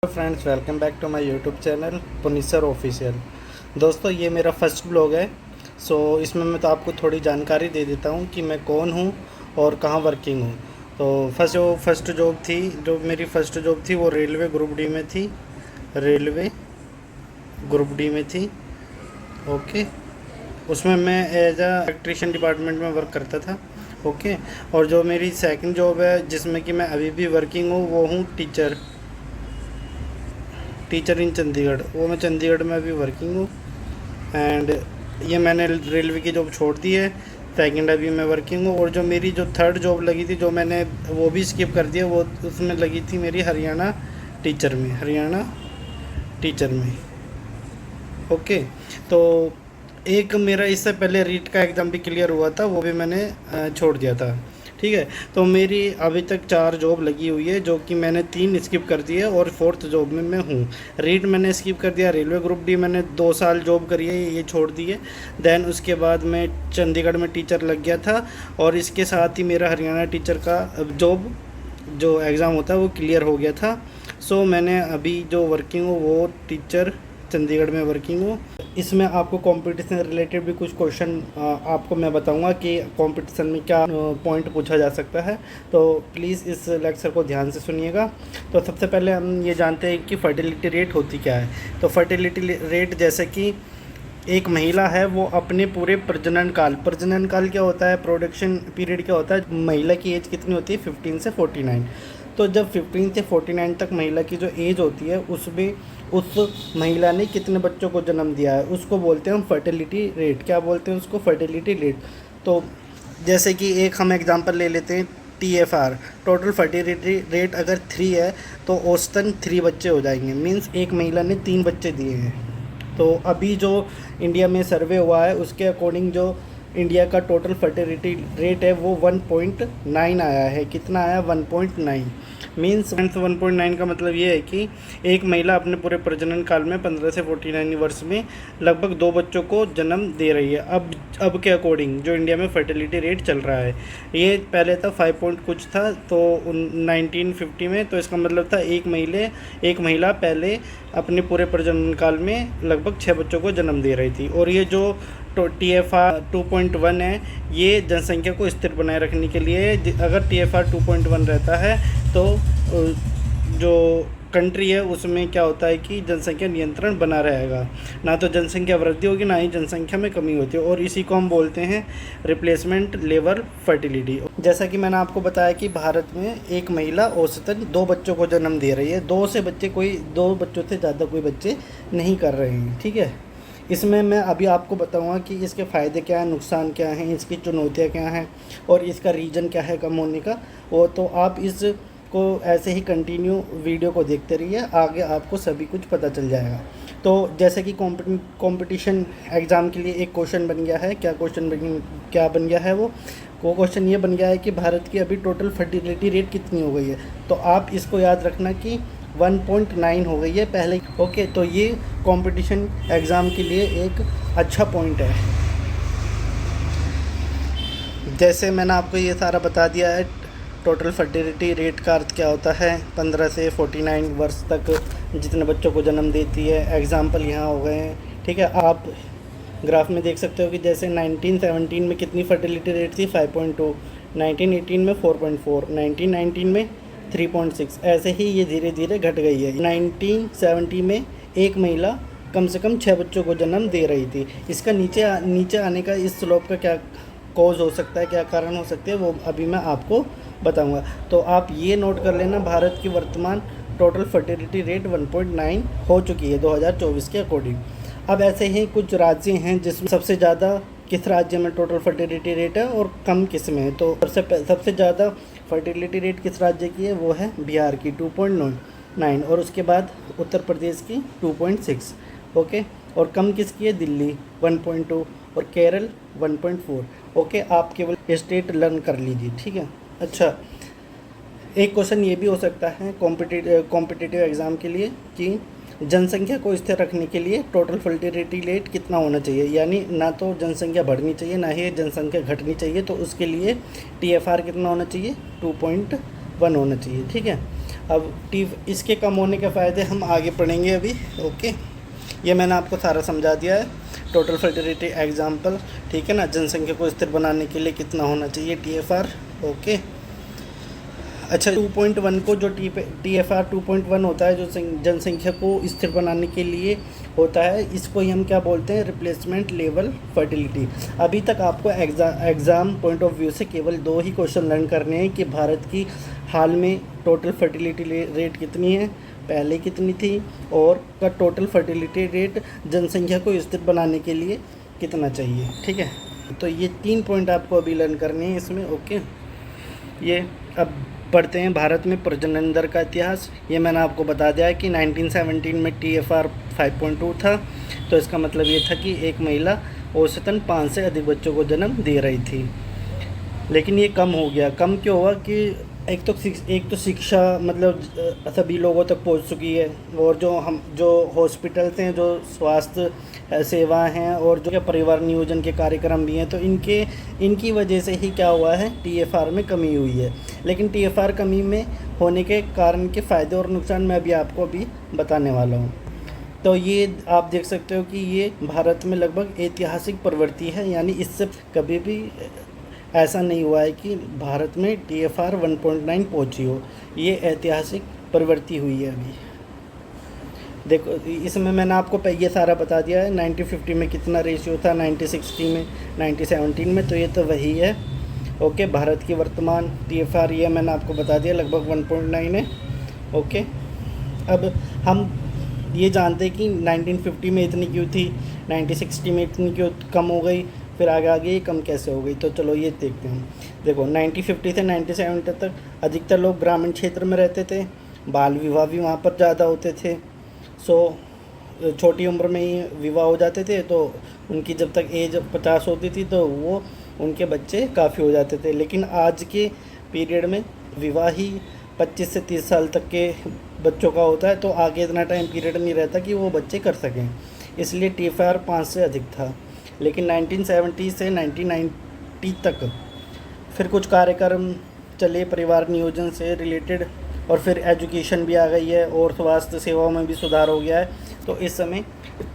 Friends, welcome back to my YouTube channel पुनिसर official. दोस्तों, ये मेरा फर्स्ट ब्लॉग है। इसमें मैं तो आपको थोड़ी जानकारी दे देता हूँ कि मैं कौन हूँ और कहाँ वर्किंग हूँ। तो फर्स्ट जॉब थी, जो मेरी फर्स्ट जॉब थी वो रेलवे ग्रुप डी में थी। रेलवे ग्रुप डी में थी। ओके। उसमें मैं एज अ इलेक्ट्रीशियन डिपार्टमेंट में वर्क करता था। ओके। और जो मेरी सेकंड जॉब है जिसमें कि मैं अभी भी वर्किंग हूँ वो हूँ टीचर इन चंडीगढ़। वो मैं चंडीगढ़ में अभी वर्किंग हूँ। एंड ये मैंने रेलवे की जॉब छोड़ दी है। सेकंड अभी मैं वर्किंग हूँ। और जो मेरी जो थर्ड जॉब लगी थी, जो मैंने वो भी स्किप कर दिया, वो उसमें लगी थी मेरी हरियाणा टीचर में। ओके। तो एक मेरा इससे पहले रीट का एग्ज़ाम भी क्लियर हुआ था, वो भी मैंने छोड़ दिया था। ठीक है। तो मेरी अभी तक 4 जॉब लगी हुई है, जो कि मैंने 3 स्किप कर दी है और फोर्थ जॉब में मैं हूँ। रीट मैंने स्किप कर दिया। रेलवे ग्रुप डी मैंने 2 साल जॉब करी है, ये छोड़ दी है। देन उसके बाद मैं चंडीगढ़ में टीचर लग गया था, और इसके साथ ही मेरा हरियाणा टीचर का जॉब जो एग्ज़ाम होता है वो क्लियर हो गया था। मैंने अभी जो वर्किंग हूँ वो टीचर चंडीगढ़ में वर्किंग हूँ। इसमें आपको कंपटीशन रिलेटेड भी कुछ क्वेश्चन आपको मैं बताऊंगा कि कंपटीशन में क्या पॉइंट पूछा जा सकता है। तो प्लीज़ इस लेक्चर को ध्यान से सुनिएगा। तो सबसे पहले हम ये जानते हैं कि फर्टिलिटी रेट होती क्या है। तो फर्टिलिटी रेट, जैसे कि एक महिला है वो अपने पूरे प्रजनन काल क्या होता है, प्रोडक्शन पीरियड क्या होता है, महिला की एज कितनी होती है, 15 से 49। तो जब 15 से 49 तक महिला की जो एज होती है उसमें उस महिला ने कितने बच्चों को जन्म दिया है, उसको बोलते हैं हम फर्टिलिटी रेट। क्या बोलते हैं उसको? Fertility rate. तो जैसे कि एक हम एग्जांपल ले लेते हैं, TFR, टोटल फर्टिलिटी रेट अगर 3 है तो औसतन 3 बच्चे हो जाएंगे। मींस एक महिला ने 3 बच्चे दिए हैं। तो अभी जो इंडिया में सर्वे हुआ है उसके अकॉर्डिंग जो इंडिया का टोटल फर्टिलिटी रेट है वो 1.9 आया है। कितना आया? 1.9। मीन्स 1.9 का मतलब ये है कि एक महिला अपने पूरे प्रजनन काल में 15 से 49 वर्ष में लगभग 2 बच्चों को जन्म दे रही है। अब के अकॉर्डिंग जो इंडिया में फर्टिलिटी रेट चल रहा है, ये पहले था 5 पॉइंट कुछ था तो 1950 में। तो इसका मतलब था एक महिला पहले अपने पूरे प्रजनन काल में लगभग 6 बच्चों को जन्म दे रही थी। और ये जो TFR 2.1 है, ये जनसंख्या को स्थिर बनाए रखने के लिए। अगर TFR 2.1 रहता है तो जो कंट्री है उसमें क्या होता है कि जनसंख्या नियंत्रण बना रहेगा, ना तो जनसंख्या वृद्धि होगी ना ही जनसंख्या में कमी होती है। और इसी को हम बोलते हैं रिप्लेसमेंट लेवल फर्टिलिटी। जैसा कि मैंने आपको बताया कि भारत में एक महिला औसतन 2 बच्चों को जन्म दे रही है। 2 बच्चों से ज़्यादा कोई बच्चे नहीं कर रहे हैं। ठीक है। इसमें मैं अभी आपको बताऊंगा कि इसके फ़ायदे क्या हैं, नुकसान क्या हैं, इसकी चुनौतियां क्या हैं और इसका रीज़न क्या है कम होने का। वो तो आप इसको ऐसे ही कंटिन्यू वीडियो को देखते रहिए, आगे आपको सभी कुछ पता चल जाएगा। तो जैसे कि कंपटीशन एग्ज़ाम के लिए एक क्वेश्चन बन गया है। क्या बन गया है? वो क्वेश्चन ये बन गया है कि भारत की अभी टोटल फर्टिलिटी रेट कितनी हो गई है। तो आप इसको याद रखना कि 1.9 हो गई है पहले। ओके। तो ये कंपटीशन एग्ज़ाम के लिए एक अच्छा पॉइंट है। जैसे मैंने आपको ये सारा बता दिया है, टोटल फर्टिलिटी रेट का अर्थ क्या होता है, 15 से 49 वर्ष तक जितने बच्चों को जन्म देती है। एग्ज़ाम्पल यहाँ हो गए हैं। ठीक है। आप ग्राफ में देख सकते हो कि जैसे 1917 में कितनी फर्टिलिटी रेट थी, 5.2। 1918 में 4.4। 1919 में 3.6। ऐसे ही ये धीरे धीरे घट गई है। 1970 में एक महिला कम से कम 6 बच्चों को जन्म दे रही थी। इसका नीचे आने का, इस स्लोप का क्या कॉज हो सकता है, क्या कारण हो सकते हैं, वो अभी मैं आपको बताऊंगा। तो आप ये नोट कर लेना, भारत की वर्तमान टोटल फर्टिलिटी रेट 1.9 हो चुकी है 2024 के अकॉर्डिंग। अब ऐसे ही कुछ राज्य हैं जिसमें सबसे ज़्यादा किस राज्य में टोटल फर्टिलिटी रेट है और कम किस में है। तो सबसे ज़्यादा फर्टिलिटी रेट किस राज्य की है? वो है बिहार की 2.9, और उसके बाद उत्तर प्रदेश की 2.6। ओके। और कम किसकी है? दिल्ली 1.2 और केरल 1.4। ओके। आप केवल स्टेट लर्न कर लीजिए। ठीक है। अच्छा, एक क्वेश्चन ये भी हो सकता है कॉम्पिटिटिव एग्ज़ाम के लिए कि जनसंख्या को स्थिर रखने के लिए टोटल फर्टिलिटी रेट कितना होना चाहिए। यानी ना तो जनसंख्या बढ़नी चाहिए ना ही जनसंख्या घटनी चाहिए। तो उसके लिए TFR कितना होना चाहिए? 2.1 होना चाहिए। ठीक है। अब इसके कम होने के फ़ायदे हम आगे पढ़ेंगे अभी। ओके, ये मैंने आपको सारा समझा दिया है। टोटल फर्टिलिटी एग्जाम्पल, ठीक है ना। जनसंख्या को स्थिर बनाने के लिए कितना होना चाहिए TFR। ओके, अच्छा 2.1 को जो TFR 2.1 होता है, जो जनसंख्या को स्थिर बनाने के लिए होता है, इसको ही हम क्या बोलते हैं, रिप्लेसमेंट लेवल फर्टिलिटी। अभी तक आपको एग्ज़ाम पॉइंट ऑफ व्यू से केवल 2 ही क्वेश्चन लर्न करने हैं कि भारत की हाल में टोटल फर्टिलिटी रेट कितनी है, पहले कितनी थी, और का टोटल फर्टिलिटी रेट जनसंख्या को स्थिर बनाने के लिए कितना चाहिए। ठीक है, तो ये 3 पॉइंट आपको अभी लर्न करने हैं इसमें। ओके, ये अब पढ़ते हैं भारत में प्रजनन दर का इतिहास। ये मैंने आपको बता दिया है कि 1917 में TFR 5.2 था, तो इसका मतलब ये था कि एक महिला औसतन 5 से अधिक बच्चों को जन्म दे रही थी। लेकिन ये कम हो गया। कम क्यों हुआ कि एक तो शिक्षा मतलब सभी लोगों तक पहुंच चुकी है, और जो हॉस्पिटल्स हैं, जो स्वास्थ्य सेवाएं हैं, और जो परिवार नियोजन के कार्यक्रम भी हैं, तो इनकी वजह से ही क्या हुआ है, TFR में कमी हुई है। लेकिन TFR कमी में होने के कारण के फ़ायदे और नुकसान मैं अभी आपको बताने वाला हूँ। तो ये आप देख सकते हो कि ये भारत में लगभग ऐतिहासिक प्रवृत्ति है, यानी इससे कभी भी ऐसा नहीं हुआ है कि भारत में TFR 1.9 पहुँची हो। ये ऐतिहासिक प्रवृत्ति हुई है अभी। देखो, इसमें मैंने आपको ये सारा बता दिया है। 90-50 में कितना रेशियो था, 90-60 में, 90-17 में, तो ये तो वही है। ओके, भारत की वर्तमान TFR ये मैंने आपको बता दिया, लगभग 1.9 है। ओके, अब हम ये जानते हैं कि 1950 में इतनी क्यों थी, 1960 में इतनी क्यों कम हो गई, फिर आगे ये कम कैसे हो गई। तो चलो ये देखते हैं। देखो, 1950 से 1970 तक अधिकतर लोग ग्रामीण क्षेत्र में रहते थे, बाल विवाह भी वहाँ पर ज़्यादा होते थे। छोटी उम्र में ही विवाह हो जाते थे, तो उनकी जब तक एज 50 होती थी तो वो उनके बच्चे काफ़ी हो जाते थे। लेकिन आज के पीरियड में विवाह ही 25 से 30 साल तक के बच्चों का होता है, तो आगे इतना टाइम पीरियड नहीं रहता कि वो बच्चे कर सकें, इसलिए TFR 5 से अधिक था। लेकिन 1970 से 1990 तक फिर कुछ कार्यक्रम चले परिवार नियोजन से रिलेटेड, और फिर एजुकेशन भी आ गई है, और स्वास्थ्य सेवाओं में भी सुधार हो गया है, तो इस समय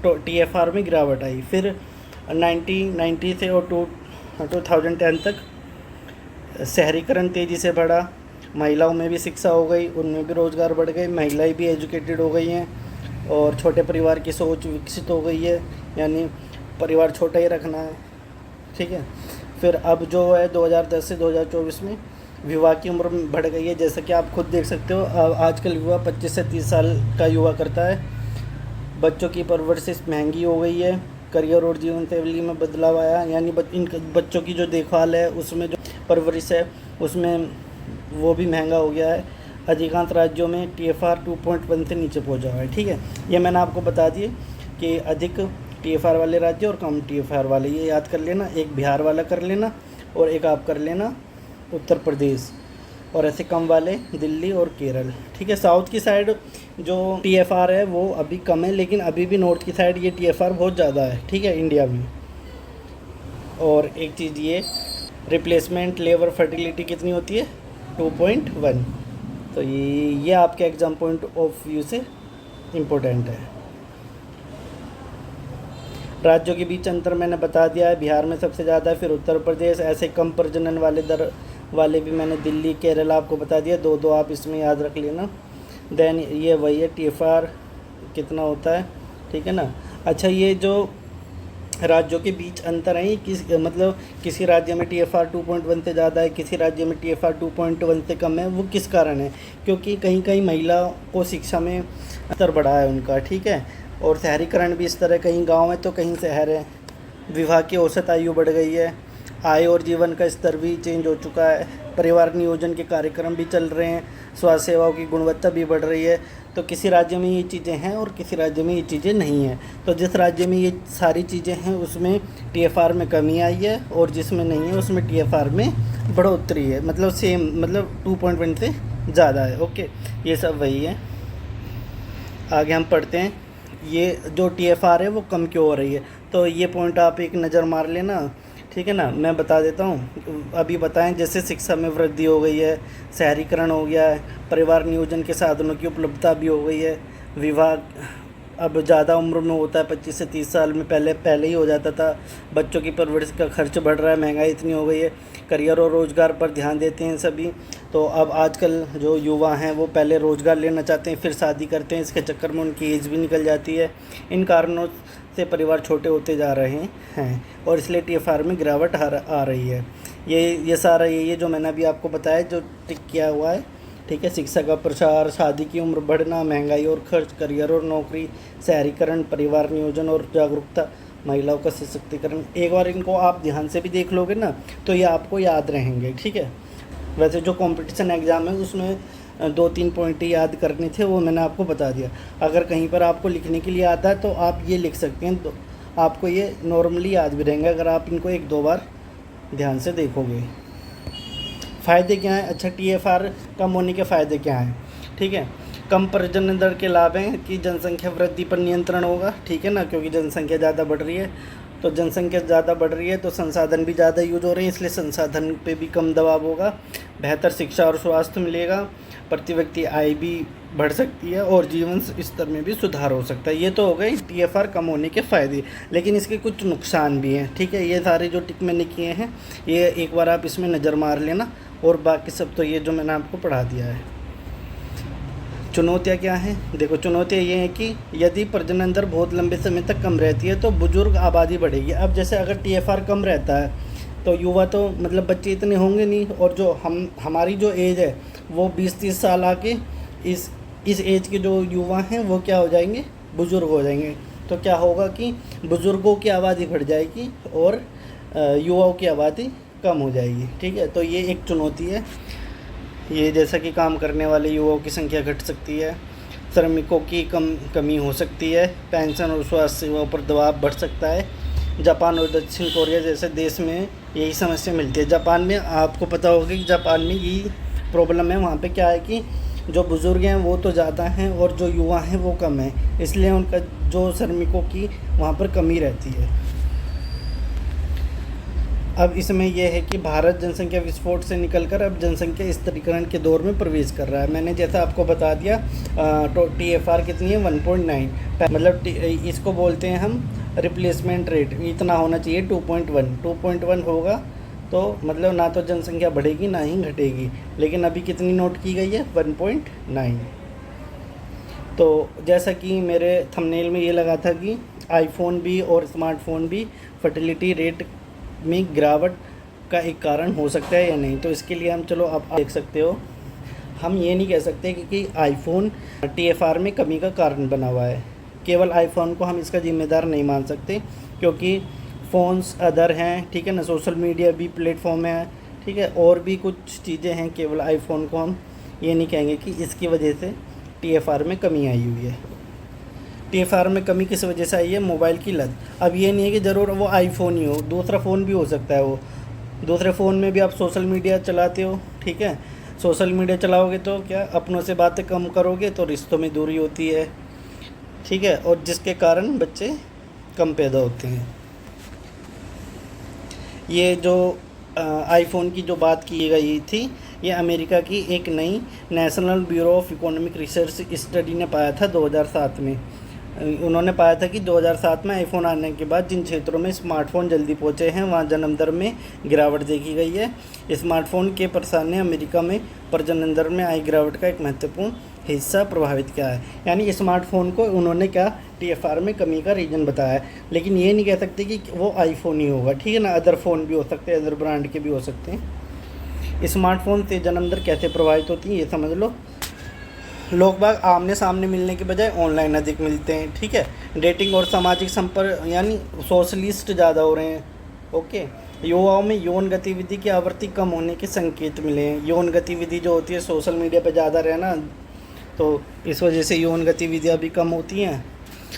TFR में गिरावट आई। फिर 1990 से और 2010 तक शहरीकरण तेज़ी से बढ़ा, महिलाओं में भी शिक्षा हो गई, उनमें भी रोज़गार बढ़ गए, महिलाएं भी एजुकेटेड हो गई हैं, और छोटे परिवार की सोच विकसित हो गई है, यानी परिवार छोटा ही रखना है। ठीक है, फिर अब जो है 2010 से 2024 में विवाह की उम्र बढ़ गई है, जैसा कि आप खुद देख सकते हो। आजकल विवाह 25 से 30 साल का युवा करता है। बच्चों की परवरिश महंगी हो गई है, करियर और जीवन शैली में बदलाव आया, यानी इन बच्चों की जो देखभाल है, उसमें जो परवरिश है, उसमें वो भी महंगा हो गया है। अधिकांश राज्यों में TFR 2.1 से नीचे पहुंचा हुआ है। ठीक है, ये मैंने आपको बता दिए कि अधिक TFR वाले राज्य और कम TFR वाले, ये याद कर लेना। एक बिहार वाला कर लेना, और एक आप कर लेना उत्तर प्रदेश, और ऐसे कम वाले दिल्ली और केरल। ठीक है, साउथ की साइड जो TFR है वो अभी कम है, लेकिन अभी भी नॉर्थ की साइड ये TFR बहुत ज़्यादा है। ठीक है, इंडिया में। और एक चीज़ ये रिप्लेसमेंट लेवल फर्टिलिटी कितनी होती है, 2.1। तो ये आपके एग्ज़ाम पॉइंट ऑफ व्यू से इम्पोर्टेंट है। राज्यों के बीच अंतर मैंने बता दिया है, बिहार में सबसे ज़्यादा है, फिर उत्तर प्रदेश। ऐसे कम प्रजनन वाले दर वाले भी मैंने दिल्ली, केरल आपको बता दिया। दो आप इसमें याद रख लेना। देन ये वही है TFR कितना होता है। ठीक है ना। अच्छा, ये जो राज्यों के बीच अंतर है, किसी राज्य में TFR 2.1 से ज़्यादा है, किसी राज्य में TFR 2.1 से कम है। वो किस कारण है, क्योंकि कहीं कहीं महिलाओं को शिक्षा में अंतर बढ़ा है उनका। ठीक है, और शहरीकरण भी इस तरह, कहीं गांव है तो कहीं शहर है। विवाह की औसत आयु बढ़ गई है, आय और जीवन का स्तर भी चेंज हो चुका है, परिवार नियोजन के कार्यक्रम भी चल रहे हैं, स्वास्थ्य सेवाओं की गुणवत्ता भी बढ़ रही है। तो किसी राज्य में ये चीज़ें हैं और किसी राज्य में ये चीज़ें नहीं हैं। तो जिस राज्य में ये सारी चीज़ें हैं उसमें TFR में कमी आई है, और जिसमें नहीं है उसमें TFR में बढ़ोतरी है, मतलब सेम, मतलब 2.1 से ज़्यादा है। ओके, ये सब वही है। आगे हम पढ़ते हैं, ये जो TFR है वो कम क्यों हो रही है। तो ये पॉइंट आप एक नज़र मार लेना। ठीक है ना। मैं बता देता हूँ, अभी बताएं। जैसे शिक्षा में वृद्धि हो गई है, शहरीकरण हो गया है, परिवार नियोजन के साधनों की उपलब्धता भी हो गई है, विवाह अब ज़्यादा उम्र में होता है, 25 से 30 साल में, पहले पहले ही हो जाता था। बच्चों की परवरिश का खर्च बढ़ रहा है, महंगाई इतनी हो गई है, करियर और रोज़गार पर ध्यान देते हैं सभी। तो अब आजकल जो युवा हैं वो पहले रोज़गार लेना चाहते हैं, फिर शादी करते हैं, इसके चक्कर में उनकी एज भी निकल जाती है। इन कारणों से परिवार छोटे होते जा रहे हैं और इसलिए टीएफआर में गिरावट आ रही है। ये सारा ये जो मैंने अभी आपको बताया, जो टिक किया हुआ है, ठीक है। शिक्षा का प्रसार, शादी की उम्र बढ़ना, महंगाई और खर्च, करियर और नौकरी, शहरीकरण, परिवार नियोजन और जागरूकता, महिलाओं का सशक्तिकरण। एक बार इनको आप ध्यान से भी देख लोगे ना तो ये आपको याद रहेंगे, ठीक है। वैसे जो कंपटीशन एग्ज़ाम है उसमें 2-3 पॉइंट याद करने थे, वो मैंने आपको बता दिया। अगर कहीं पर आपको लिखने के लिए आता है तो आप ये लिख सकते हैं, तो आपको ये नॉर्मली याद भी रहेंगे अगर आप इनको 1-2 बार ध्यान से देखोगे। फ़ायदे क्या हैं? अच्छा, टीएफआर कम होने के फ़ायदे क्या हैं? ठीक है, कम प्रजनन दर के लाभ हैं कि जनसंख्या वृद्धि पर नियंत्रण होगा, ठीक है ना, क्योंकि जनसंख्या ज़्यादा बढ़ रही है। तो जनसंख्या ज़्यादा बढ़ रही है तो संसाधन भी ज़्यादा यूज हो रहे हैं, इसलिए संसाधन पे भी कम दबाव होगा। बेहतर शिक्षा और स्वास्थ्य मिलेगा, प्रति व्यक्ति आय भी बढ़ सकती है और जीवन स्तर में भी सुधार हो सकता है। ये तो हो गए टीएफआर कम होने के फ़ायदे, लेकिन इसके कुछ नुकसान भी हैं, ठीक है। ये सारे जो टिक मैंने किए हैं, ये एक बार आप इसमें नज़र मार लेना, और बाकी सब तो ये जो मैंने आपको पढ़ा दिया है। चुनौतियाँ क्या हैं? देखो, चुनौतियाँ ये हैं कि यदि प्रजनन दर बहुत लंबे समय तक कम रहती है तो बुजुर्ग आबादी बढ़ेगी। अब जैसे अगर टीएफआर कम रहता है तो युवा तो मतलब बच्चे इतने होंगे नहीं, और जो हमारी जो एज है वो 20-30 साल आके इस एज के जो युवा हैं वो क्या हो जाएंगे? बुज़ुर्ग हो जाएंगे। तो क्या होगा कि बुज़ुर्गों की आबादी बढ़ जाएगी और युवाओं की आबादी कम हो जाएगी, ठीक है। तो ये एक चुनौती है। ये जैसा कि काम करने वाले युवाओं की संख्या घट सकती है, श्रमिकों की कमी हो सकती है, पेंशन और स्वास्थ्य सेवाओं पर दबाव बढ़ सकता है। जापान और दक्षिण कोरिया जैसे देश में यही समस्या मिलती है। जापान में आपको पता होगा कि जापान में यही प्रॉब्लम है। वहाँ पे क्या है कि जो बुज़ुर्ग हैं वो तो ज़्यादा हैं और जो युवा हैं वो कम हैं, इसलिए उनका जो श्रमिकों की वहाँ पर कमी रहती है। अब इसमें यह है कि भारत जनसंख्या विस्फोट से निकलकर अब जनसंख्या स्थिरीकरण के दौर में प्रवेश कर रहा है। मैंने जैसा आपको बता दिया, तो टीएफआर कितनी है? 1.9, मतलब इसको बोलते हैं हम रिप्लेसमेंट रेट, इतना होना चाहिए 2.1 होगा तो मतलब ना तो जनसंख्या बढ़ेगी ना ही घटेगी। लेकिन अभी कितनी नोट की गई है? 1.9। तो जैसा कि मेरे थंबनेल में ये लगा था कि आईफोन भी और स्मार्टफोन भी फर्टिलिटी रेट में गिरावट का एक कारण हो सकता है या नहीं। तो इसके लिए हम, चलो आप देख सकते हो, हम ये नहीं कह सकते कि आईफोन टीएफआर में कमी का कारण बना हुआ है। केवल आईफोन को हम इसका जिम्मेदार नहीं मान सकते, क्योंकि फ़ोन्स अदर हैं, ठीक है ना, सोशल मीडिया भी प्लेटफॉर्म है, ठीक है, और भी कुछ चीज़ें हैं। केवल आईफोन को हम ये नहीं कहेंगे कि इसकी वजह से टीएफआर में कमी आई हुई है। टीएफआर में कमी किस वजह से आई है? मोबाइल की लत। अब ये नहीं है कि ज़रूर वो आईफोन ही हो, दूसरा फ़ोन भी हो सकता है। वो दूसरे फ़ोन में भी आप सोशल मीडिया चलाते हो, ठीक है, सोशल मीडिया चलाओगे तो क्या अपनों से बातें कम करोगे तो रिश्तों में दूरी होती है, ठीक है, और जिसके कारण बच्चे कम पैदा होते हैं। ये जो आईफोन की जो बात की गई थी, ये अमेरिका की एक नई national bureau of economic research study ने पाया था 2007 में। उन्होंने पाया था कि 2007 में आईफोन आने के बाद जिन क्षेत्रों में स्मार्टफ़ोन जल्दी पहुंचे हैं वहां जन्म दर में गिरावट देखी गई है। स्मार्टफ़ोन के प्रसार ने अमेरिका में प्रजनन दर में आई गिरावट का एक महत्वपूर्ण हिस्सा प्रभावित किया है। यानी स्मार्टफ़ोन को उन्होंने क्या टीएफआर में कमी का रीज़न बताया है, लेकिन ये नहीं कह सकते कि वो आईफोन ही होगा, ठीक है ना, अदर फ़ोन भी हो सकते हैं, अदर ब्रांड के भी हो सकते हैं। स्मार्टफ़ोन से जन्म दर कैसे प्रभावित होती है ये समझ लो। लोग बाग आमने सामने मिलने के बजाय ऑनलाइन अधिक मिलते हैं, ठीक है, डेटिंग और सामाजिक संपर्क यानी सोशलिस्ट ज़्यादा हो रहे हैं, ओके। युवाओं में यौन गतिविधि की आवृत्ति कम होने के संकेत मिले हैं। यौन गतिविधि जो होती है सोशल मीडिया पर ज़्यादा रहना, तो इस वजह से यौन गतिविधियाँ भी कम होती हैं।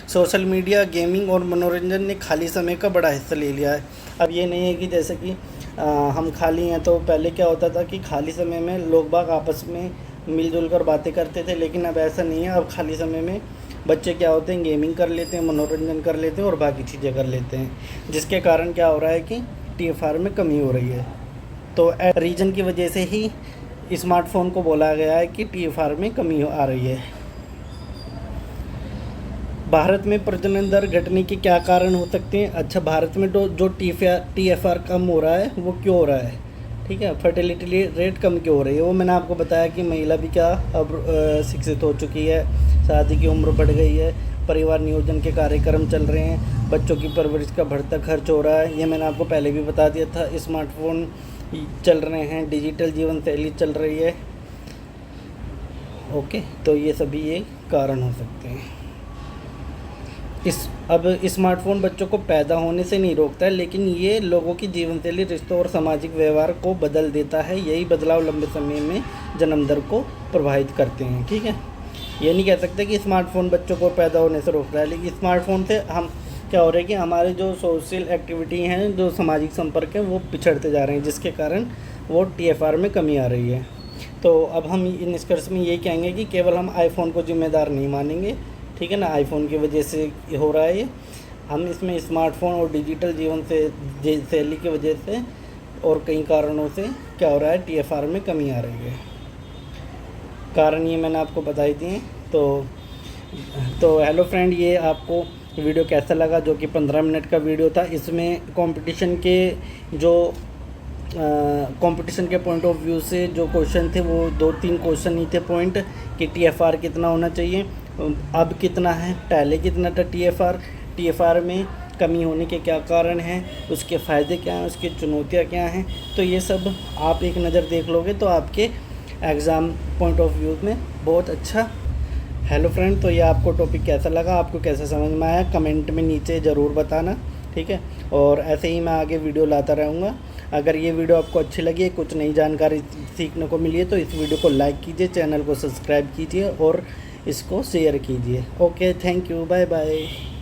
सोशल मीडिया, गेमिंग और मनोरंजन ने खाली समय का बड़ा हिस्सा ले लिया है। अब ये नहीं है कि जैसे कि हम खाली हैं, तो पहले क्या होता था कि खाली समय में लोग बाग आपस में मिलजुल कर बातें करते थे, लेकिन अब ऐसा नहीं है। अब खाली समय में बच्चे क्या होते हैं, गेमिंग कर लेते हैं, मनोरंजन कर लेते हैं और बाकी चीज़ें कर लेते हैं, जिसके कारण क्या हो रहा है कि TFR में कमी हो रही है। तो रीजन की वजह से ही स्मार्टफोन को बोला गया है कि TFR में कमी आ रही है। भारत में प्रजनन दर घटने के क्या कारण हो सकते हैं? अच्छा, भारत में तो जो TFR कम हो रहा है वो क्यों हो रहा है, ठीक है, फर्टिलिटी रेट कम क्यों हो रही है, वो मैंने आपको बताया कि महिला भी क्या अब शिक्षित हो चुकी है, शादी की उम्र बढ़ गई है, परिवार नियोजन के कार्यक्रम चल रहे हैं, बच्चों की परवरिश का बढ़ता खर्च हो रहा है, ये मैंने आपको पहले भी बता दिया था। स्मार्टफोन चल रहे हैं, डिजिटल जीवन शैली चल रही है। ओके, तो ये सभी ये कारण हो सकते हैं। अब स्मार्टफोन बच्चों को पैदा होने से नहीं रोकता है, लेकिन ये लोगों की जीवन शैली, रिश्तों और सामाजिक व्यवहार को बदल देता है। यही बदलाव लंबे समय में जन्म दर को प्रभावित करते हैं, ठीक है। ये नहीं कह सकते कि स्मार्टफोन बच्चों को पैदा होने से रोकता है, लेकिन स्मार्टफोन से हम क्या हो रहा है कि हमारे जो सोशल एक्टिविटी हैं, जो सामाजिक संपर्क हैं, वो पिछड़ते जा रहे हैं, जिसके कारण वो TFR में कमी आ रही है। तो अब हम निष्कर्ष में ये कहेंगे कि केवल हम आईफोन को जिम्मेदार नहीं मानेंगे, ठीक है ना, आईफोन की वजह से हो रहा है ये। हम इसमें स्मार्टफोन और डिजिटल जीवन से शैली की वजह से और कई कारणों से क्या हो रहा है, TFR में कमी आ रही है। कारण ये मैंने आपको बताई दिए। तो हेलो फ्रेंड, ये आपको वीडियो कैसा लगा, जो कि 15 मिनट का वीडियो था। इसमें कंपटीशन के पॉइंट ऑफ व्यू से जो क्वेश्चन थे वो 2-3 क्वेश्चन ही थे पॉइंट, कि TFR कितना होना चाहिए, अब कितना है, पहले कितना था TFR में कमी होने के क्या कारण हैं, उसके फ़ायदे क्या हैं, उसकी चुनौतियाँ क्या हैं। तो ये सब आप एक नज़र देख लोगे तो आपके एग्ज़ाम पॉइंट ऑफ व्यू में बहुत अच्छा। हेलो फ्रेंड, तो ये आपको टॉपिक कैसा लगा, आपको कैसा समझ में आया, कमेंट में नीचे ज़रूर बताना, ठीक है। और ऐसे ही मैं आगे वीडियो लाता रहूँगा। अगर ये वीडियो आपको अच्छी लगी, कुछ नई जानकारी सीखने को मिली है, तो इस वीडियो को लाइक कीजिए, चैनल को सब्सक्राइब कीजिए और इसको शेयर कीजिए। Okay, thank you, bye bye.